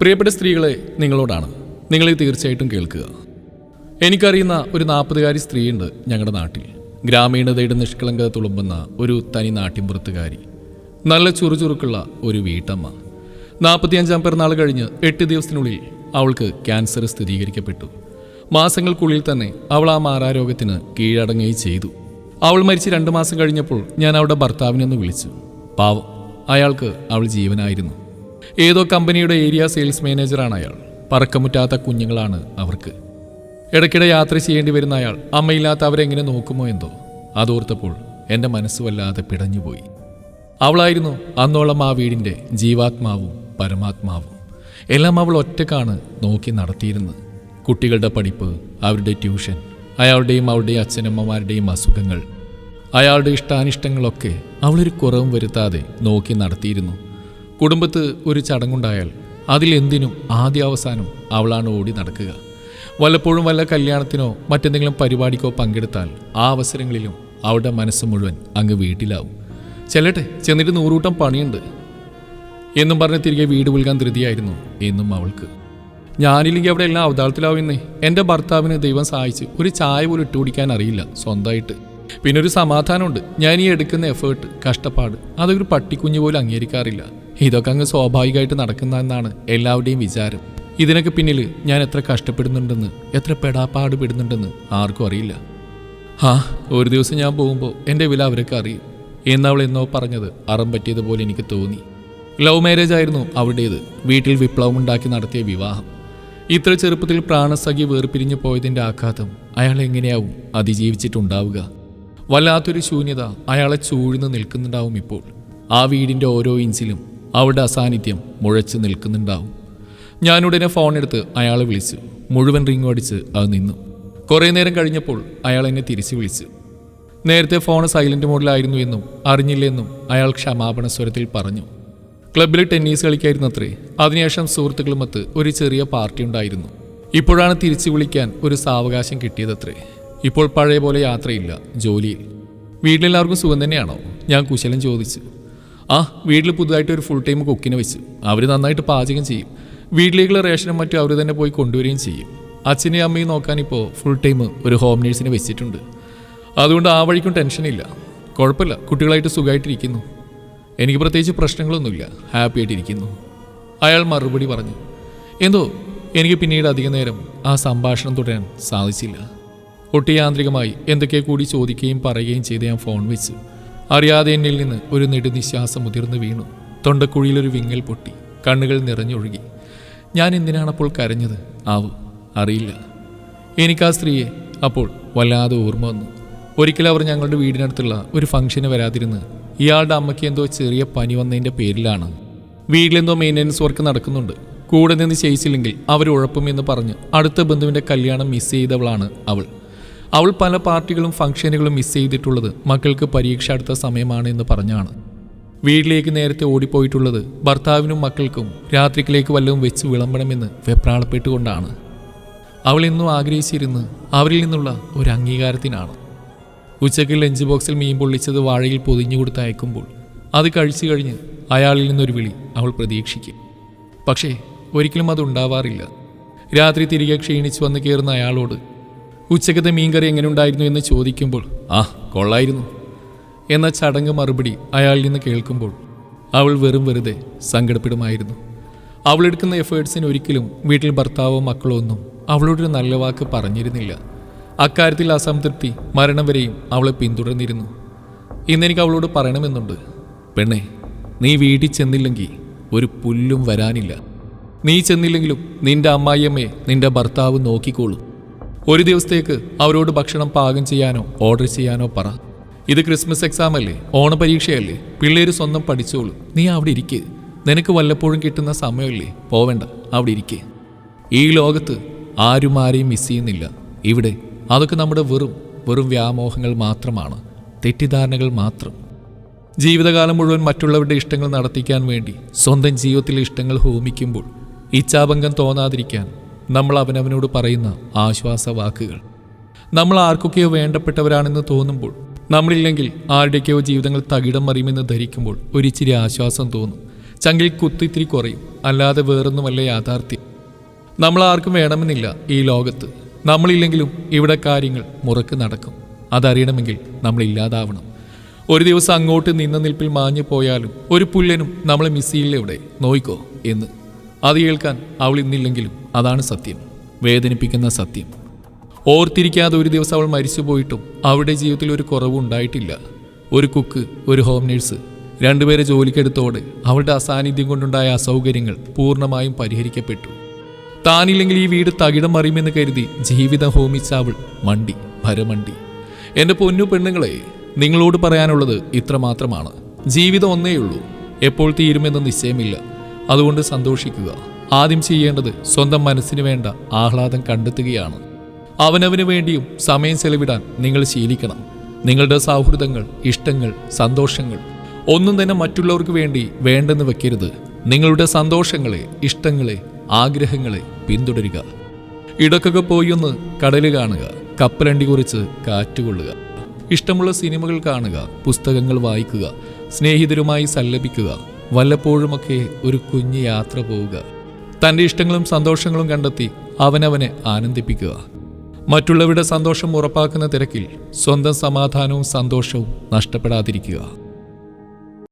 പ്രിയപ്പെട്ട സ്ത്രീകളെ, നിങ്ങളോടാണ്. നിങ്ങളെ തീർച്ചയായിട്ടും കേൾക്കുക. എനിക്കറിയുന്ന ഒരു 40-കാരി സ്ത്രീയുണ്ട് ഞങ്ങളുടെ നാട്ടിൽ. ഗ്രാമീണതയുടെ നിഷ്കളങ്കത തുളുമ്പുന്ന ഒരു തനി നാട്ടിൻപുറത്തുകാരി. നല്ല ചുറുചുറുക്കുള്ള ഒരു വീട്ടമ്മ. 45-ാം പിറന്നാൾ കഴിഞ്ഞ് 8 ദിവസത്തിനുള്ളിൽ അവൾക്ക് ക്യാൻസർ സ്ഥിരീകരിക്കപ്പെട്ടു. മാസങ്ങൾക്കുള്ളിൽ തന്നെ അവൾ ആ മാറാരോഗത്തിന് കീഴടങ്ങുകയും ചെയ്തു. അവൾ മരിച്ച് 2 മാസം കഴിഞ്ഞപ്പോൾ ഞാൻ അവളുടെ ഭർത്താവിനെ ഒന്ന് വിളിച്ചു. പാവം, അയാൾക്ക് അവൾ ജീവനായിരുന്നു. ഏതോ കമ്പനിയുടെ ഏരിയ സെയിൽസ് മാനേജറാണ് അയാൾ. പറക്കമുറ്റാത്ത കുഞ്ഞുങ്ങളാണ് അവർക്ക്. ഇടയ്ക്കിടെ യാത്ര ചെയ്യേണ്ടി വരുന്ന അയാൾ അമ്മയില്ലാത്ത അവരെങ്ങനെ നോക്കുമോ എന്തോ. അതോർത്തപ്പോൾ എൻ്റെ മനസ്സ് വല്ലാതെ പിടഞ്ഞുപോയി. അവളായിരുന്നു അന്നോളം ആ വീടിൻ്റെ ജീവാത്മാവും പരമാത്മാവും. എല്ലാം അവൾ ഒറ്റക്കാണ് നോക്കി നടത്തിയിരുന്നത്. കുട്ടികളുടെ പഠിപ്പ്, അവരുടെ ട്യൂഷൻ, അയാളുടെയും അവളുടെയും അച്ഛനമ്മമാരുടെയും അസുഖങ്ങൾ, അയാളുടെ ഇഷ്ടാനിഷ്ടങ്ങളൊക്കെ അവളൊരു കുറവും വരുത്താതെ നോക്കി നടത്തിയിരുന്നു. കുടുംബത്ത് ഒരു ചടങ്ങുണ്ടായാൽ അതിലെന്തിനും ആദ്യാവസാനം അവളാണ് ഓടി നടക്കുക. വല്ലപ്പോഴും വല്ല കല്യാണത്തിനോ മറ്റെന്തെങ്കിലും പരിപാടിക്കോ പങ്കെടുത്താൽ ആ അവസരങ്ങളിലും അവളുടെ മനസ്സ് മുഴുവൻ അങ്ങ് വീട്ടിലാവും. ചെല്ലട്ടെ, ചെന്നിട്ട് 100 കൂട്ടം പണിയുണ്ട് എന്നും പറഞ്ഞ് തിരികെ വീട് വിൽക്കാൻ ധൃതിയായിരുന്നു എന്നും അവൾക്ക്. ഞാനില്ലെങ്കിൽ അവിടെ എല്ലാം അവതാളത്തിലാവുന്നേ. എൻ്റെ ഭർത്താവിന് ദൈവം സഹായിച്ച് ഒരു ചായ പോലും ഇട്ട് കുടിക്കാൻ അറിയില്ല സ്വന്തമായിട്ട്. പിന്നെ ഒരു സമാധാനമുണ്ട്. ഞാൻ ഈ എടുക്കുന്ന എഫേർട്ട്, കഷ്ടപ്പാട് അതൊരു പട്ടിക്കുഞ്ഞു പോലും അംഗീകരിക്കാറില്ല. ഇതൊക്കെ അങ്ങ് സ്വാഭാവികമായിട്ട് നടക്കുന്നതെന്നാണ് എല്ലാവരുടെയും വിചാരം. ഇതിനൊക്കെ പിന്നിൽ ഞാൻ എത്ര കഷ്ടപ്പെടുന്നുണ്ടെന്ന്, എത്ര പെടാപ്പാട് പെടുന്നുണ്ടെന്ന് ആർക്കും അറിയില്ല. ഒരു ദിവസം ഞാൻ പോകുമ്പോൾ എൻ്റെ വില അവരൊക്കെ അറിയും എന്നവൾ എന്നോ പറഞ്ഞത് അറം പറ്റിയതുപോലെ എനിക്ക് തോന്നി. ലവ് മാരേജ് ആയിരുന്നു അവരുടേത്. വീട്ടിൽ വിപ്ലവമുണ്ടാക്കി നടത്തിയ വിവാഹം. ഇത്ര ചെറുപ്പത്തിൽ പ്രാണസഖി വേർപിരിഞ്ഞു പോയതിൻ്റെ ആഘാതം അയാൾ എങ്ങനെയാവും അതിജീവിച്ചിട്ടുണ്ടാവുക? വല്ലാത്തൊരു ശൂന്യത അയാളെ ചൂഴ്ന്ന് നിൽക്കുന്നുണ്ടാവും ഇപ്പോൾ. ആ വീടിൻ്റെ ഓരോ ഇഞ്ചിലും അവളുടെ അസാന്നിധ്യം മുഴച്ചു നിൽക്കുന്നുണ്ടാവും. ഞാനുടനെ ഫോണെടുത്ത് അയാളെ വിളിച്ചു. മുഴുവൻ റിങ്ങും അടിച്ച് അത് നിന്നു. കുറേ നേരം കഴിഞ്ഞപ്പോൾ അയാൾ എന്നെ തിരിച്ചു വിളിച്ചു. നേരത്തെ ഫോൺ സൈലന്റ് മോഡിലായിരുന്നു എന്നും അറിഞ്ഞില്ലെന്നും അയാൾ ക്ഷമാപണ സ്വരത്തിൽ പറഞ്ഞു. ക്ലബ്ബിൽ ടെന്നീസ് കളിക്കായിരുന്നു അത്രേ. അതിനുശേഷം സുഹൃത്തുക്കളുമൊത്ത് ഒരു ചെറിയ പാർട്ടി ഉണ്ടായിരുന്നു. ഇപ്പോഴാണ് തിരിച്ചു വിളിക്കാൻ ഒരു സാവകാശം കിട്ടിയതത്രേ. ഇപ്പോൾ പഴയ പോലെ യാത്രയില്ല, ജോലിയിൽ. വീട്ടിലെല്ലാവർക്കും സുഖം തന്നെയാണോ? ഞാൻ കുശലം ചോദിച്ചു. വീട്ടിൽ പുതുതായിട്ട് ഒരു ഫുൾ ടൈം കുക്കിനെ വെച്ചു. അവർ നന്നായിട്ട് പാചകം ചെയ്യും. വീട്ടിലേക്കുള്ള റേഷനും മറ്റും അവർ തന്നെ പോയി കൊണ്ടുവരികയും ചെയ്യും. അച്ഛനെയും അമ്മയും നോക്കാനിപ്പോൾ ഫുൾ ടൈം ഒരു ഹോം നേഴ്സിനെ വെച്ചിട്ടുണ്ട്. അതുകൊണ്ട് ആ വഴിക്കും ടെൻഷനില്ല. കുഴപ്പമില്ല, കുട്ടികളായിട്ട് സുഖമായിട്ടിരിക്കുന്നു. എനിക്ക് പ്രത്യേകിച്ച് പ്രശ്നങ്ങളൊന്നുമില്ല, ഹാപ്പി ആയിട്ടിരിക്കുന്നു. അയാൾ മറുപടി പറഞ്ഞു. എന്തോ എനിക്ക് പിന്നീട് അധിക നേരം ആ സംഭാഷണം തുടരാൻ സാധിച്ചില്ല. ഒട്ടി യാന്ത്രികമായി എന്തൊക്കെ കൂടി ചോദിക്കുകയും പറയുകയും ചെയ്ത് ഞാൻ ഫോൺ വെച്ചു. അറിയാതെ എന്നിൽ നിന്ന് ഒരു നെടുനിശ്വാസം മുതിർന്നു വീണു. തൊണ്ടക്കുഴിയിലൊരു വിങ്ങൽ പൊട്ടി, കണ്ണുകൾ നിറഞ്ഞൊഴുകി. ഞാൻ എന്തിനാണപ്പോൾ കരഞ്ഞത് അറിയില്ല. എനിക്ക് ആ സ്ത്രീയെ അപ്പോൾ വല്ലാതെ ഓർമ്മ വന്നു. ഒരിക്കലും അവർ ഞങ്ങളുടെ വീടിനടുത്തുള്ള ഒരു ഫംഗ്ഷന് വരാതിരുന്ന് ഇയാളുടെ അമ്മയ്ക്ക് എന്തോ ചെറിയ പനി വന്നതിൻ്റെ പേരിലാണ്. വീട്ടിലെന്തോ മെയിൻ്റനൻസ് വർക്ക് നടക്കുന്നുണ്ട്, കൂടെ നിന്ന് ചെയ്യിച്ചില്ലെങ്കിൽ അവർ ഉഴപ്പുമെന്ന് പറഞ്ഞ് അടുത്ത ബന്ധുവിൻ്റെ കല്യാണം മിസ് ചെയ്തവളാണ് അവൾ പല പാർട്ടികളും ഫംഗ്ഷനുകളും മിസ് ചെയ്തിട്ടുള്ളത് മക്കൾക്ക് പരീക്ഷ അടുത്ത സമയമാണ് എന്ന് പറഞ്ഞാണ്. വീട്ടിലേക്ക് നേരത്തെ ഓടിപ്പോയിട്ടുള്ളത് ഭർത്താവിനും മക്കൾക്കും രാത്രിക്കിലേക്ക് വല്ലതും വെച്ച് വിളമ്പണമെന്ന് വെപ്രാളപ്പെട്ടുകൊണ്ടാണ്. അവൾ എന്നും ആഗ്രഹിച്ചിരുന്ന് അവരിൽ നിന്നുള്ള ഒരു അംഗീകാരത്തിനാണ്. ഉച്ചയ്ക്ക് ലഞ്ച് ബോക്സിൽ മീൻ പൊള്ളിച്ചത് വാഴയിൽ പൊതിഞ്ഞു കൊടുത്ത് അയക്കുമ്പോൾ അത് കഴിച്ചു കഴിഞ്ഞ് അയാളിൽ നിന്നൊരു വിളി അവൾ പ്രതീക്ഷിക്കും. പക്ഷേ ഒരിക്കലും അതുണ്ടാവാറില്ല. രാത്രി തിരികെ ക്ഷീണിച്ചു വന്ന് കയറുന്ന അയാളോട് ഉച്ചക്കത്തെ മീൻകറി എങ്ങനെ ഉണ്ടായിരുന്നു എന്ന് ചോദിക്കുമ്പോൾ കൊള്ളായിരുന്നു എന്ന ചടങ്ങ് മറുപടി അയാളിൽ നിന്ന് കേൾക്കുമ്പോൾ അവൾ വെറുതെ സങ്കടപ്പെടുമായിരുന്നു. അവളെടുക്കുന്ന എഫേർട്സിന് ഒരിക്കലും വീട്ടിൽ ഭർത്താവോ മക്കളോ ഒന്നും അവളോടൊരു നല്ല വാക്ക് പറഞ്ഞിരുന്നില്ല. അക്കാര്യത്തിൽ അസംതൃപ്തി മരണം വരെയും അവളെ പിന്തുടർന്നിരുന്നു. ഇന്നെനിക്ക് അവളോട് പറയണമെന്നുണ്ട്. പെണ്ണെ, നീ വീട്ടിൽ ചെന്നില്ലെങ്കിൽ ഒരു പുല്ലും വരാനില്ല. നീ ചെന്നില്ലെങ്കിലും നിന്റെ അമ്മായിയമ്മയെ നിന്റെ ഭർത്താവ് നോക്കിക്കോളും. ഒരു ദിവസത്തേക്ക് അവരോട് ഭക്ഷണം പാകം ചെയ്യാനോ ഓർഡർ ചെയ്യാനോ പറ. ഇത് ക്രിസ്മസ് എക്സാം അല്ലേ, ഓണപരീക്ഷയല്ലേ, പിള്ളേര് സ്വന്തം പഠിച്ചോളൂ. നീ അവിടെ ഇരിക്കുക. നിനക്ക് വല്ലപ്പോഴും കിട്ടുന്ന സമയമല്ലേ, പോവേണ്ട, അവിടെ ഇരിക്കുക. ഈ ലോകത്ത് ആരും ആരെയും മിസ് ചെയ്യുന്നില്ല. ഇവിടെ അതൊക്കെ നമ്മുടെ വെറും വ്യാമോഹങ്ങൾ മാത്രമാണ്, തെറ്റിദ്ധാരണകൾ മാത്രം. ജീവിതകാലം മുഴുവൻ മറ്റുള്ളവരുടെ ഇഷ്ടങ്ങൾ നടത്തിക്കാൻ വേണ്ടി സ്വന്തം ജീവിതത്തിലെ ഇഷ്ടങ്ങൾ ഹോമിക്കുമ്പോൾ ഇച്ഛാഭംഗം തോന്നാതിരിക്കാൻ നമ്മൾ അവനവനോട് പറയുന്ന ആശ്വാസവാക്കുകൾ. നമ്മൾ ആർക്കൊക്കെയോ വേണ്ടപ്പെട്ടവരാണെന്ന് തോന്നുമ്പോൾ, നമ്മളില്ലെങ്കിൽ ആരുടെയൊക്കെയോ ജീവിതങ്ങൾ തകിടം മറിയുമെന്ന് ധരിക്കുമ്പോൾ ഒരിച്ചിരി ആശ്വാസം തോന്നും. ചങ്കിൽ കുത്തിത്തിരി കുറയും. അല്ലാതെ വേറൊന്നുമല്ല യാഥാർത്ഥ്യം. നമ്മൾ ആർക്കും വേണമെന്നില്ല ഈ ലോകത്ത്. നമ്മളില്ലെങ്കിലും ഇവിടെ കാര്യങ്ങൾ മുറക്ക് നടക്കും. അതറിയണമെങ്കിൽ നമ്മൾ ഇല്ലാതാവണം. ഒരു ദിവസം അങ്ങോട്ട് നിന്ന നിൽപ്പിൽ മാഞ്ഞു പോയാലും ഒരു പുല്ലനും നമ്മളെ മിസ് ചെയ്യില്ല ഇവിടെ, നോയിക്കോ എന്ന്. അത് കേൾക്കാൻ അവൾ ഇന്നില്ലെങ്കിലും അതാണ് സത്യം, വേദനിപ്പിക്കുന്ന സത്യം. ഓർത്തിരിക്കാതെ ഒരു ദിവസം അവൾ മരിച്ചു പോയിട്ടും അവളുടെ ജീവിതത്തിൽ ഒരു കുറവും ഉണ്ടായിട്ടില്ല. ഒരു കുക്ക്, ഒരു ഹോം നേഴ്സ്, രണ്ടുപേരെ ജോലിക്കെടുത്തോടെ അവളുടെ അസാന്നിധ്യം കൊണ്ടുണ്ടായ അസൗകര്യങ്ങൾ പൂർണ്ണമായും പരിഹരിക്കപ്പെട്ടു. താനില്ലെങ്കിൽ ഈ വീട് തകിടം മറിയുമെന്ന് കരുതി ജീവിതം ഹോമിച്ച അവൾ മണ്ടി, ഭരമണ്ടി. എൻ്റെ പൊന്നു പെണ്ണുങ്ങളെ, നിങ്ങളോട് പറയാനുള്ളത് ഇത്ര മാത്രമാണ്. ജീവിതം ഒന്നേയുള്ളൂ, എപ്പോൾ തീരുമെന്ന് നിശ്ചയമില്ല. അതുകൊണ്ട് സന്തോഷിക്കുക. ആദ്യം ചെയ്യേണ്ടത് സ്വന്തം മനസ്സിന് വേണ്ട ആഹ്ലാദം കണ്ടെത്തുകയാണ്. അവനവന് വേണ്ടിയും സമയം ചെലവിടാൻ നിങ്ങൾ ശീലിക്കണം. നിങ്ങളുടെ സൗഹൃദങ്ങൾ, ഇഷ്ടങ്ങൾ, സന്തോഷങ്ങൾ ഒന്നും തന്നെ മറ്റുള്ളവർക്ക് വേണ്ടി വേണ്ടെന്ന് വെക്കരുത്. നിങ്ങളുടെ സന്തോഷങ്ങളെ, ഇഷ്ടങ്ങളെ, ആഗ്രഹങ്ങളെ പിന്തുടരുക. ഇടക്കൊക്കെ പോയി ഒന്ന് കടല് കാണുക, കപ്പലണ്ടി കുറിച്ച് കാറ്റുകൊള്ളുക, ഇഷ്ടമുള്ള സിനിമകൾ കാണുക, പുസ്തകങ്ങൾ വായിക്കുക, സ്നേഹിതരുമായി സല്ലപിക്കുക, വല്ലപ്പോഴുമൊക്കെ ഒരു കുഞ്ഞു യാത്ര പോവുക. തൻ്റെ ഇഷ്ടങ്ങളും സന്തോഷങ്ങളും കണ്ടെത്തി അവനവനെ ആനന്ദിപ്പിക്കുക. മറ്റുള്ളവരുടെ സന്തോഷം ഉറപ്പാക്കുന്ന തിരക്കിൽ സ്വന്തം സമാധാനവും സന്തോഷവും നഷ്ടപ്പെടാതിരിക്കുക.